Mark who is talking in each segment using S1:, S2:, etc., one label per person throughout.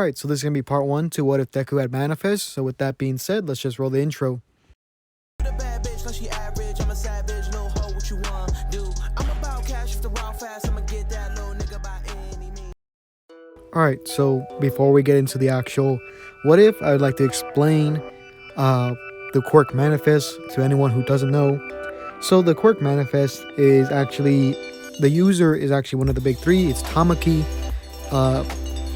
S1: Alright, so this is going to be part 1 to What If Deku Had Manifest. So with that being said, let's just roll the intro. Alright, so before we get into the actual What If, I would like to explain the quirk manifest to anyone who doesn't know. So the quirk manifest is actually, the user is actually one of the big three. It's Tamaki.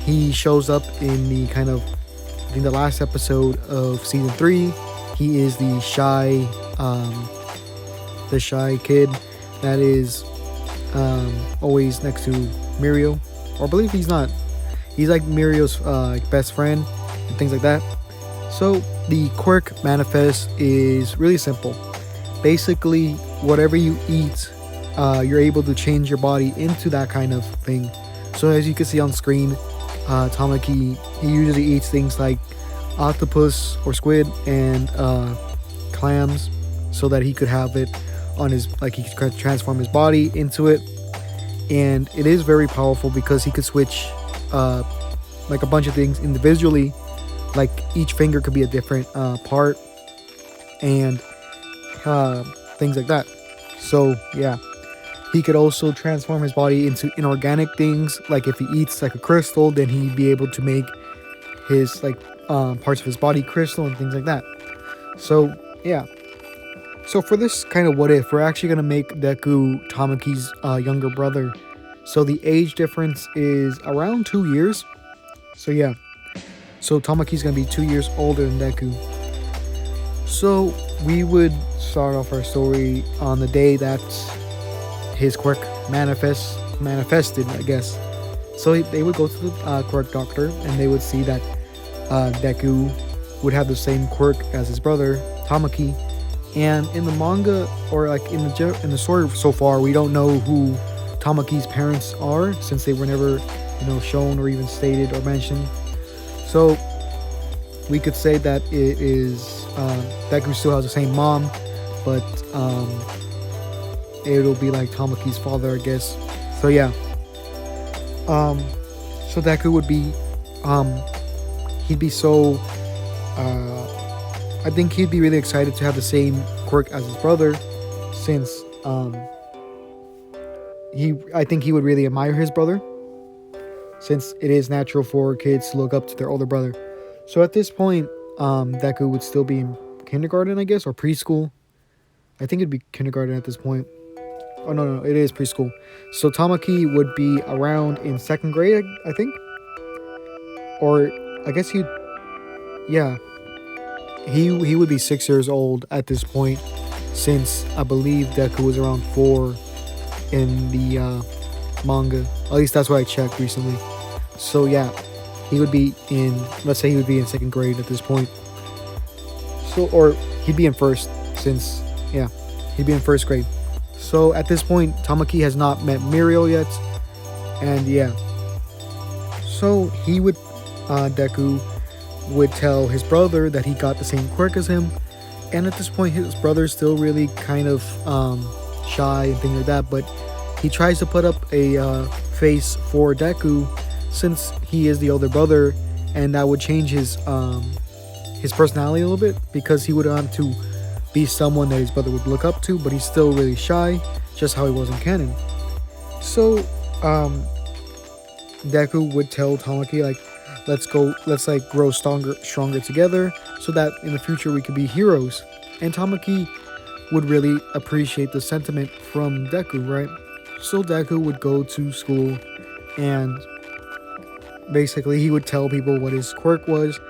S1: He shows up in the kind of, I think the last episode of season 3. He is the shy kid that is always next to Mirio, or I believe he's not. He's like Mirio's best friend and things like that. So the quirk manifest is really simple. Basically, whatever you eat, you're able to change your body into that kind of thing. So as you can see on screen, Tamaki, he usually eats things like octopus or squid and clams, so that he could have it on his, like he could transform his body into it. And it is very powerful because he could switch like a bunch of things individually. Like each finger could be a different part and things like that. So yeah, he could also transform his body into inorganic things. Like if he eats like a crystal, then he'd be able to make his like parts of his body crystal and things like that. So yeah, so for this kind of what if, we're actually gonna make Deku Tamaki's younger brother. So the age difference is around 2 years. So yeah, so Tamaki's gonna be 2 years older than Deku. So we would start off our story on the day that his quirk manifested, I guess. So they would go to the quirk doctor, and they would see that Deku would have the same quirk as his brother Tamaki. And in the manga, or like in the story so far, we don't know who Tamaki's parents are, since they were never, shown or even stated or mentioned. So we could say that it is Deku still has the same mom, but it'll be like Tamaki's father, I guess. So yeah, so Deku would be he'd be so I think he'd be really excited to have the same quirk as his brother, since I think he would really admire his brother, since it is natural for kids to look up to their older brother. So at this point, Deku would still be in kindergarten, I guess, or preschool. I think it'd be kindergarten at this point. Oh no, it is preschool. So Tamaki would be around in 2nd grade, I think, or I guess he would be 6 years old at this point, since I believe Deku was around 4 in the manga. At least that's what I checked recently. So yeah, he would be in, let's say he would be in 2nd grade at this point. So, or he'd be in 1st, since yeah, he'd be in 1st grade. So at this point, Tamaki has not met Mirio yet, and yeah. So he would, Deku would tell his brother that he got the same quirk as him, and at this point his brother's still really kind of shy and things like that, but he tries to put up a face for Deku, since he is the older brother, and that would change his personality a little bit, because he would want to be someone that his brother would look up to, but he's still really shy, just how he was in canon. So Deku would tell Tamaki, like, let's like grow stronger together, so that in the future we could be heroes. And Tamaki would really appreciate the sentiment from Deku, right? So Deku would go to school, and basically he would tell people what his quirk was,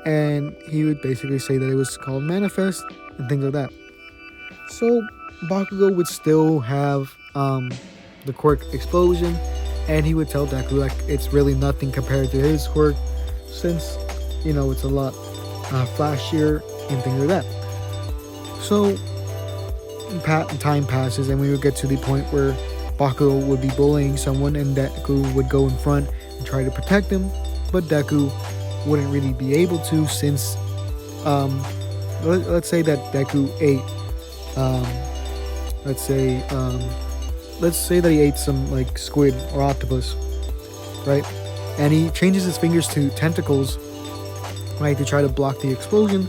S1: and he would basically say that it was called Manifest and things like that. So Bakugo would still have the quirk Explosion, and he would tell Deku like it's really nothing compared to his quirk, since it's a lot flashier and things like that. So time passes, and we would get to the point where Bakugo would be bullying someone, and Deku would go in front and try to protect him, but Deku wouldn't really be able to, since let's say that Deku ate let's say that he ate some like squid or octopus, right? and he changes his fingers to tentacles, right, to try to block the explosion.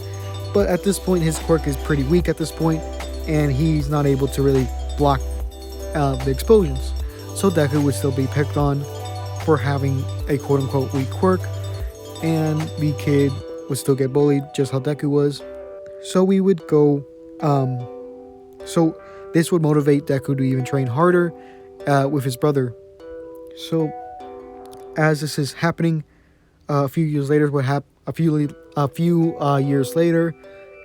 S1: But at this point, his quirk is pretty weak at this point, and he's not able to really block the explosions. So Deku would still be picked on for having a quote-unquote weak quirk, and the kid would still get bullied just how Deku was. So we would go, so this would motivate Deku to even train harder with his brother. So as this is happening, a few years later, a few years later,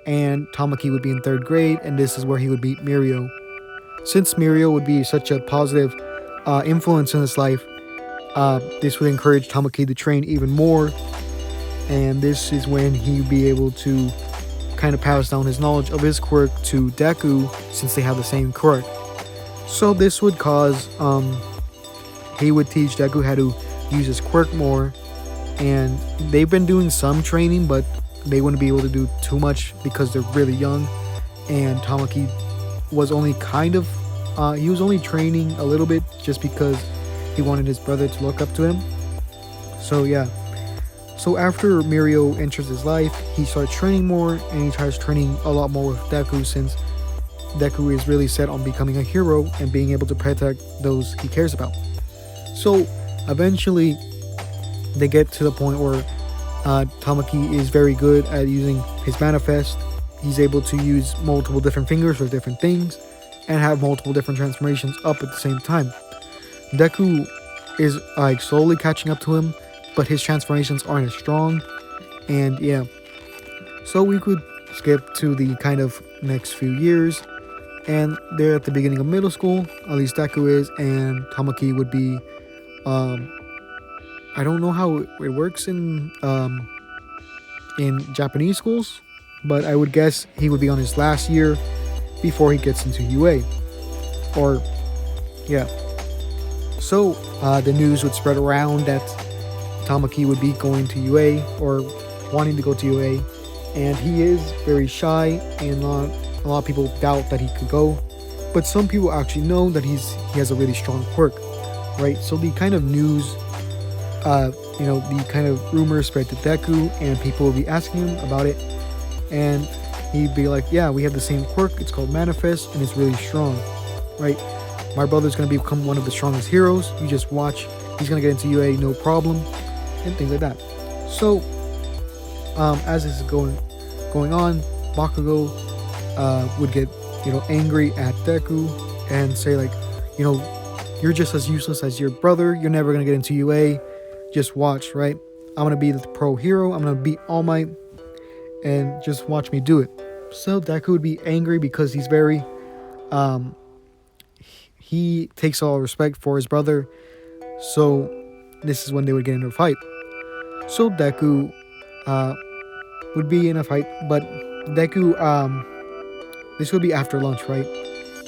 S1: and Tamaki would be in 3rd grade, and this is where he would meet Mirio. Since Mirio would be such a positive influence in his life, this would encourage Tamaki to train even more, and this is when he would be able to kind of pass down his knowledge of his quirk to Deku, since they have the same quirk. So this would cause, he would teach Deku how to use his quirk more, and they've been doing some training, but they wouldn't be able to do too much because they're really young, and Tamaki was only he was only training a little bit just because he wanted his brother to look up to him. So yeah. So after Mirio enters his life, he starts training more, and he tries training a lot more with Deku, since Deku is really set on becoming a hero and being able to protect those he cares about. So eventually they get to the point where Tamaki is very good at using his manifest. He's able to use multiple different fingers for different things and have multiple different transformations up at the same time. Deku is like slowly catching up to him, but his transformations aren't as strong. And yeah, so we could skip to the kind of next few years, and they're at the beginning of middle school, at least Deku is, and Tamaki would be I don't know how it works in Japanese schools, but I would guess he would be on his last year before he gets into UA. Or yeah. So the news would spread around that Tamaki would be going to UA, or wanting to go to UA, and he is very shy, and a lot of people doubt that he could go, but some people actually know that he has a really strong quirk, right? So the kind of news, the kind of rumors spread to Deku, and people would be asking him about it, and he'd be like, yeah, we have the same quirk, it's called Manifest, and it's really strong, right? My brother's going to become one of the strongest heroes, you just watch, he's going to get into UA no problem, and things like that. So as this is going on, Bakugo would get angry at Deku and say, like, you're just as useless as your brother, you're never gonna get into UA, just watch, right? I'm gonna be the pro hero, I'm gonna beat All Might, and just watch me do it. So Deku would be angry because he's very he takes all respect for his brother, so this is when they would get into a fight. So Deku would be in a fight, but Deku, this would be after lunch, right?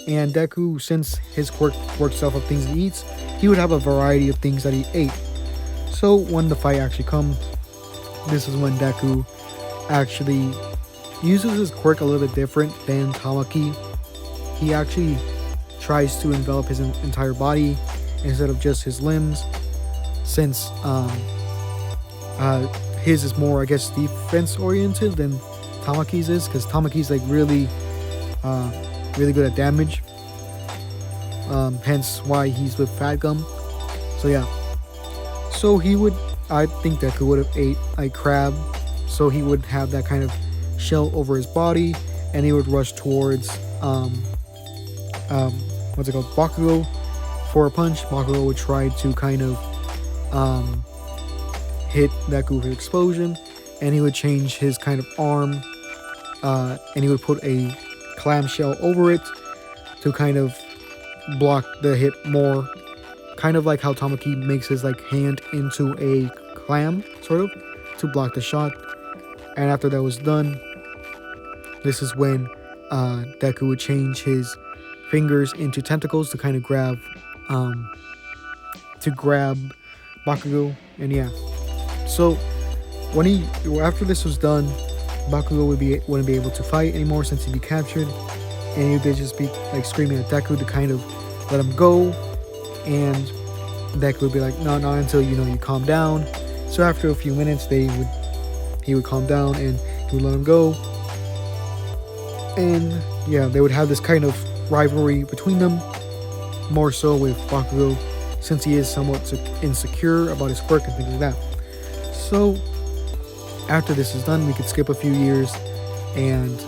S1: And Deku, since his quirk works off of things he eats, he would have a variety of things that he ate. So when the fight actually comes, this is when Deku actually uses his quirk a little bit different than Tamaki. He actually tries to envelop his entire body instead of just his limbs, since his is more, I guess, defense oriented than Tamaki's is, because Tamaki's like really good at damage, hence why he's with Fat Gum. So yeah, so I think Deku would have ate a crab, so he would have that kind of shell over his body, and he would rush towards Bakugo for a punch. Bakugo would try to kind of hit Deku with an explosion, and he would change his kind of arm, and he would put a clamshell over it to kind of block the hit more, kind of like how Tamaki makes his like hand into a clam, sort of, to block the shot. And after that was done, this is when Deku would change his fingers into tentacles to kind of grab Bakugo, and yeah. So after this was done, Bakugo wouldn't be able to fight anymore since he'd be captured, and he'd just be like screaming at Deku to kind of let him go. And Deku would be like, no, not until you calm down. So after a few minutes, he would calm down and he would let him go. And yeah, they would have this kind of rivalry between them, more so with Bakugo, since he is somewhat insecure about his quirk and things like that. So after this is done, we could skip a few years, and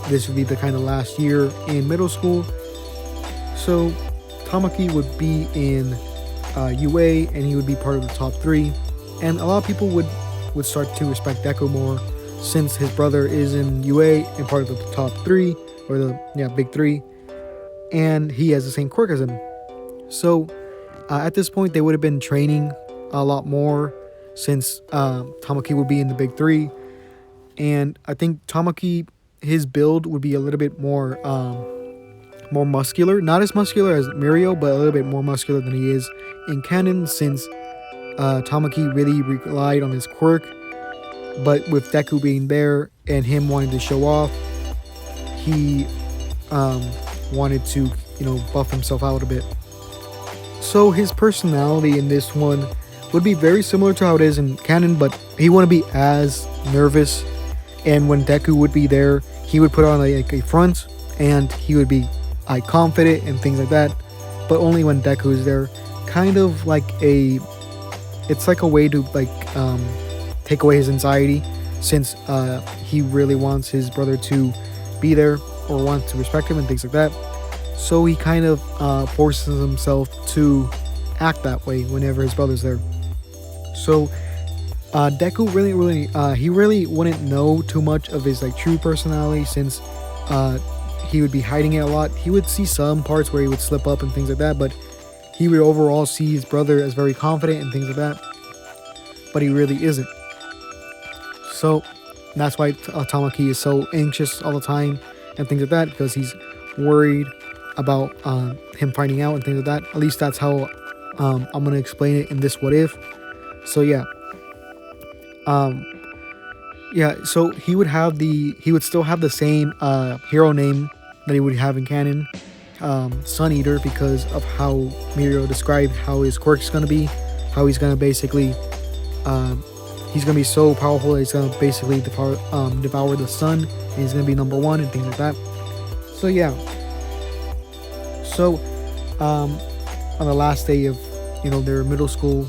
S1: this would be the kind of last year in middle school. So Tamaki would be in UA, and he would be part of the top 3. And a lot of people would start to respect Deku more, since his brother is in UA and part of the top 3, or the big 3, and he has the same quirk as him. So at this point, they would have been training a lot more, since Tamaki would be in the big 3. And I think Tamaki, his build would be a little bit more muscular. Not as muscular as Mirio, but a little bit more muscular than he is in canon, since Tamaki really relied on his quirk. But with Deku being there and him wanting to show off, he wanted to, buff himself out a bit. So his personality in this one would be very similar to how it is in canon, but he wouldn't be as nervous. And when Deku would be there, he would put on like a front, and he would be confident and things like that. But only when Deku is there, kind of like it's like a way to take away his anxiety, since he really wants his brother to be there or wants to respect him and things like that. So he kind of forces himself to act that way whenever his brother's there. So Deku he really wouldn't know too much of his true personality, since he would be hiding it a lot. He would see some parts where he would slip up and things like that, but he would overall see his brother as very confident and things like that. But he really isn't. So that's why Tamaki is so anxious all the time and things like that, because he's worried about him finding out and things like that. At least that's how I'm going to explain it in this what if. So yeah. So he would still have the same hero name that he would have in canon, Sun Eater, because of how Mirio described how his quirk is going to be, how he's going to basically he's going to be so powerful that he's going to basically devour the sun, and he's going to be number 1 and things like that. So yeah. So on the last day of their middle school,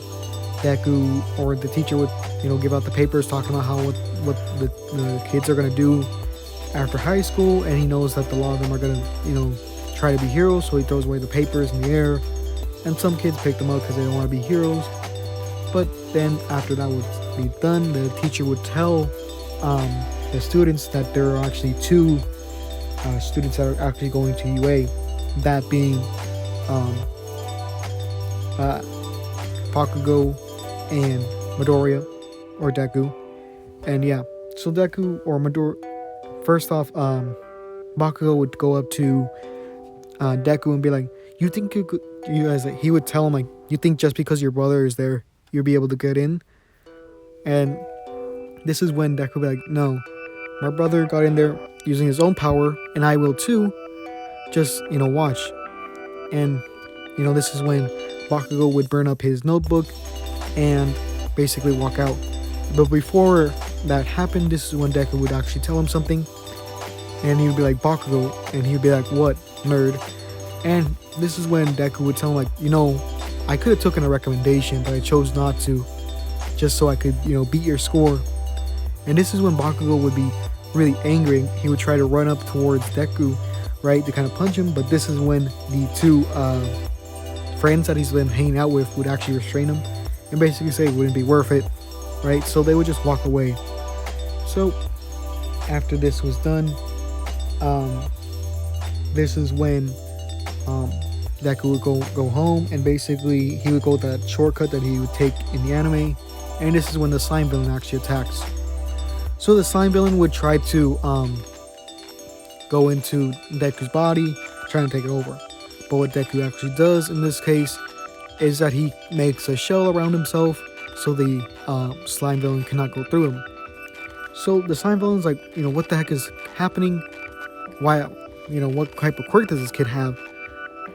S1: Deku or the teacher would give out the papers talking about how what the kids are going to do after high school, and he knows that a lot of them are going to try to be heroes, so he throws away the papers in the air, and some kids pick them up because they don't want to be heroes. But then after that would be done, the teacher would tell the students that there are actually 2 students that are actually going to UA, that being Bakugo and Midoriya, or Deku. And yeah, so Deku or Midoriya, first off, Bakugo would go up to Deku and be like, you think you guys, he would tell him you think just because your brother is there, you'll be able to get in? And this is when Deku would be like, no, my brother got in there using his own power, and I will too, just watch. And this is when Bakugo would burn up his notebook and basically walk out. But before that happened, this is when Deku would actually tell him something, and he would be like, Bakugo, and he would be like, what, nerd? And this is when Deku would tell him I could have taken a recommendation, but I chose not to, just so I could beat your score. And this is when Bakugo would be really angry. He would try to run up towards Deku, right, to kind of punch him, but this is when the 2 friends that he's been hanging out with would actually restrain him and basically say it wouldn't be worth it, right? So they would just walk away. So after this was done, this is when Deku would go home, and basically he would go that shortcut that he would take in the anime, and this is when the slime villain actually attacks. So the slime villain would try to go into Deku's body, trying to take it over. But what Deku actually does in this case is that he makes a shell around himself so the slime villain cannot go through him. So the slime villain's like, what the heck is happening? Why, what type of quirk does this kid have?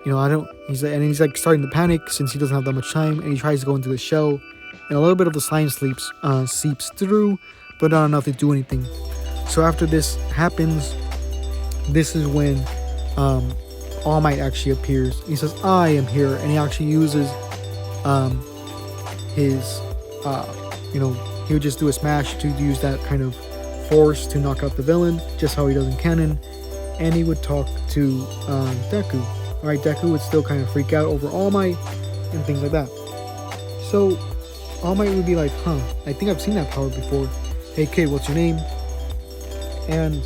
S1: I don't. He's like starting to panic since he doesn't have that much time, and he tries to go into the shell, and a little bit of the slime seeps through, but not enough to do anything. So after this happens, this is when All Might actually appears. He says, "I am here," and he actually uses his he would just do a smash to use that kind of force to knock out the villain, just how he does in canon. And he would talk to Deku. Alright, Deku would still kind of freak out over All Might and things like that. So All Might would be like, I think I've seen that power before. Hey kid, what's your name? And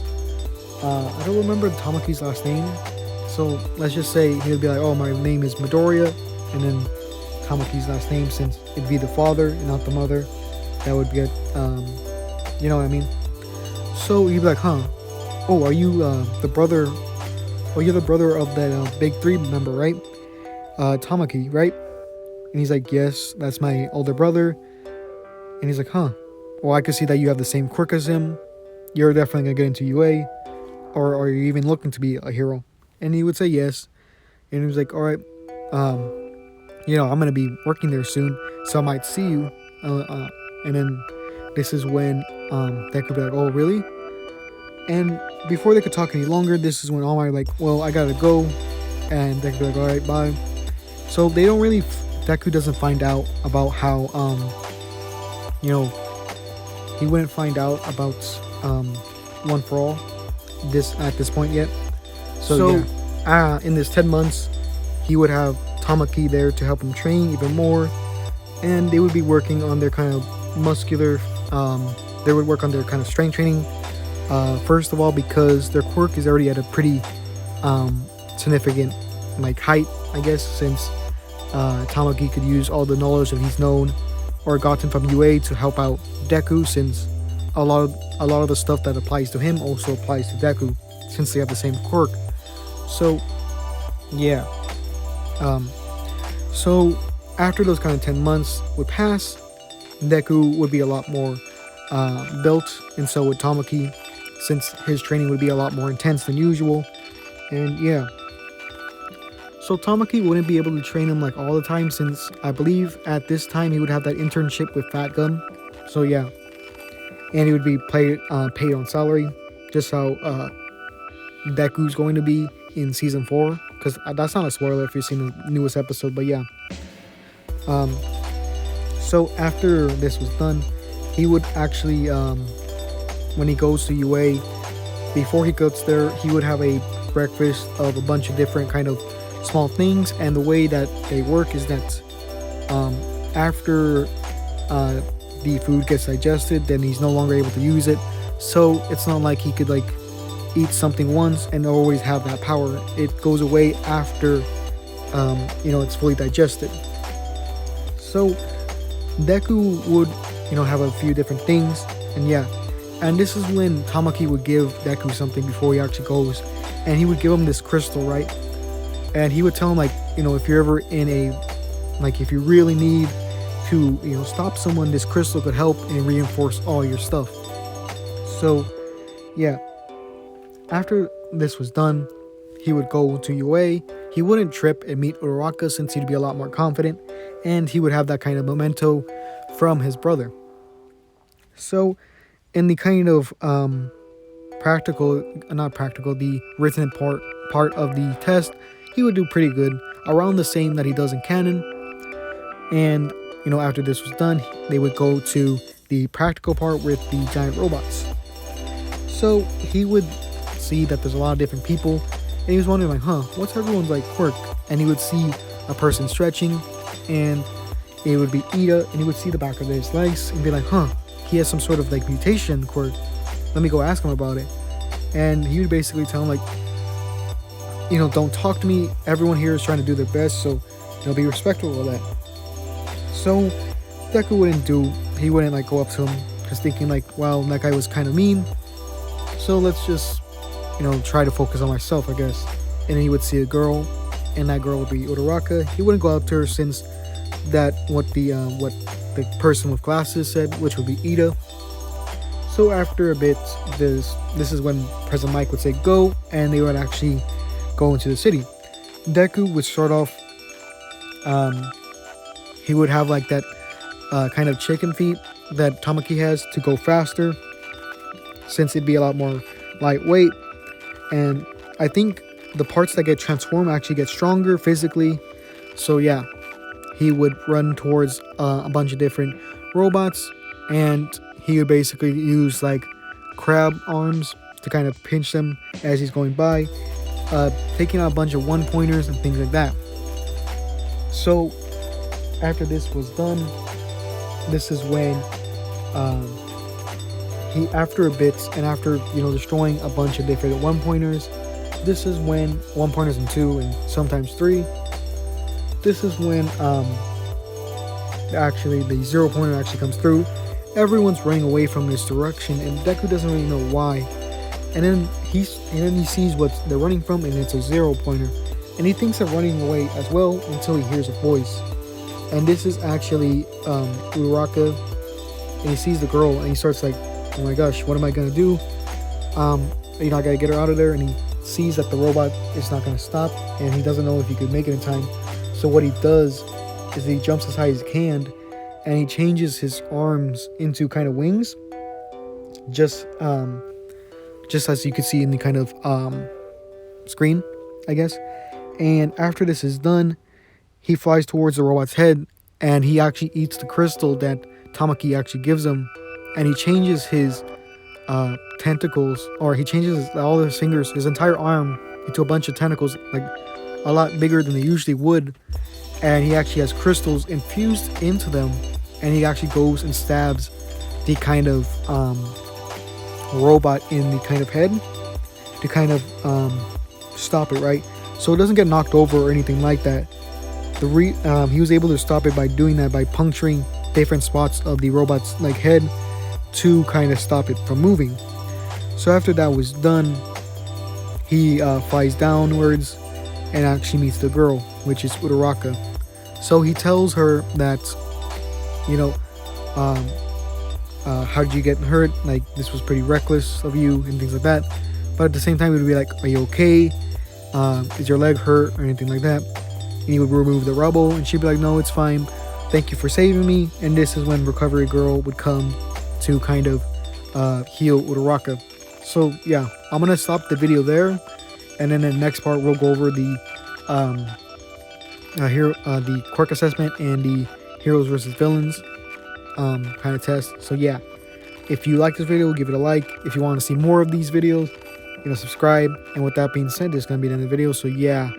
S1: I don't remember Tamaki's last name. So let's just say he would be like, oh, my name is Midoriya. And then Tamaki's last name, since it'd be the father and not the mother, that would get, you know what I mean? So he'd be like, oh, are you the brother? Oh, you're the brother of that big three member, right? Tamaki, right? And he's like, yes, that's my older brother. And he's like, well, I could see that you have the same quirk as him. You're definitely gonna get into UA, or are you even looking to be a hero? And he would say yes. And he was like, all right, I'm gonna be working there soon, so I might see you. And then this is when Deku would be like, oh, really? And before they could talk any longer, this is when All Might like, well, I gotta go. And Deku would be like, all right, bye. So they don't really, Deku doesn't find out about how, he wouldn't find out about One for All at this point yet. So in this 10 months, he would have Tamaki there to help him train even more. And they would be working on their kind of muscular, they would work on their kind of strength training. First of all, because their quirk is already at a pretty significant height, I guess, since Tamaki could use all the knowledge that he's known or gotten from UA to help out Deku, since a lot of the stuff that applies to him also applies to Deku, since they have the same quirk. So yeah, so after those kind of 10 months would pass, Deku would be a lot more built, and so would Tamaki, since his training would be a lot more intense than usual. And yeah, so Tamaki wouldn't be able to train him all the time, since I believe at this time he would have that internship with Fat Gun. So yeah, and he would be paid on salary, just how Deku's going to be in season 4, because that's not a spoiler if you've seen the newest episode, but yeah. So after this was done, he would actually, when he goes to UA, before he gets there, he would have a breakfast of a bunch of different kind of small things. And the way that they work is that after the food gets digested, then he's no longer able to use it. So it's not like he could eat something once and always have that power. It goes away after it's fully digested. So Deku would have a few different things, and yeah, and this is when Tamaki would give Deku something before he actually goes, and he would give him this crystal, right? And he would tell him if you're ever in if you really need to stop someone, this crystal could help and reinforce all your stuff. So yeah, after this was done, he would go to UA. He wouldn't trip and meet Uraraka, since he'd be a lot more confident, and he would have that kind of memento from his brother. So in the kind of the written part of the test, he would do pretty good, around the same that he does in canon. And after this was done, they would go to the practical part with the giant robots. So he would see that there's a lot of different people, and he was wondering what's everyone's quirk? And he would see a person stretching, and it would be Ida, and he would see the back of his legs and be like, he has some sort of mutation quirk. Let me go ask him about it. And he would basically tell him don't talk to me. Everyone here is trying to do their best, so be respectful of that. So Deku he wouldn't go up to him, just thinking wow, that guy was kind of mean, so let's just try to focus on myself, I guess. And he would see a girl, and that girl would be Uraraka. He wouldn't go up to her, since that what the person with glasses said, which would be Ida. So after a bit, this is when President Mike would say go, and they would actually go into the city. Deku would start off, he would have like that kind of chicken feet that Tamaki has to go faster, since it'd be a lot more lightweight. And I think the parts that get transformed actually get stronger physically. So yeah, he would run towards a bunch of different robots, and he would basically use like crab arms to kind of pinch them as he's going by, taking out a bunch of one pointers and things like that. So after this was done, this is when he, after a bit and after destroying a bunch of different one pointers, this is when one pointers and two and sometimes three. This is when actually the 0 pointer actually comes through. Everyone's running away from this direction, and Deku doesn't really know why. And then he sees what they're running from, and it's a 0 pointer, and he thinks they're running away as well until he hears a voice. And this is actually Uraraka, and he sees the girl, and he starts like, oh my gosh, what am I gonna do? I gotta get her out of there. And he sees that the robot is not gonna stop, and he doesn't know if he could make it in time. So what he does is he jumps as high as he can, and he changes his arms into kind of wings, just as you could see in the kind of screen, I guess. And after this is done, he flies towards the robot's head, and he actually eats the crystal that Tamaki actually gives him, and he changes his tentacles, or he changes all his fingers, his entire arm, into a bunch of tentacles, like a lot bigger than they usually would. And he actually has crystals infused into them, and he actually goes and stabs the kind of robot in the kind of head to kind of stop it, right? So it doesn't get knocked over or anything like that. He was able to stop it by doing that, by puncturing different spots of the robot's like head to kind of stop it from moving. So after that was done, he flies downwards and actually meets the girl, which is Uraraka. So he tells her that, how did you get hurt? Like, this was pretty reckless of you and things like that. But at the same time, he would be like, are you okay? Is your leg hurt or anything like that? And he would remove the rubble, and she'd be like, no, it's fine. Thank you for saving me. And this is when Recovery Girl would come to kind of heal Uraraka. So yeah, I'm gonna stop the video there, and then in the next part we'll go over the the quirk assessment and the heroes versus villains kind of test. So yeah, if you like this video, give it a like. If you want to see more of these videos, subscribe. And with that being said, this is gonna be the end of the video. So yeah.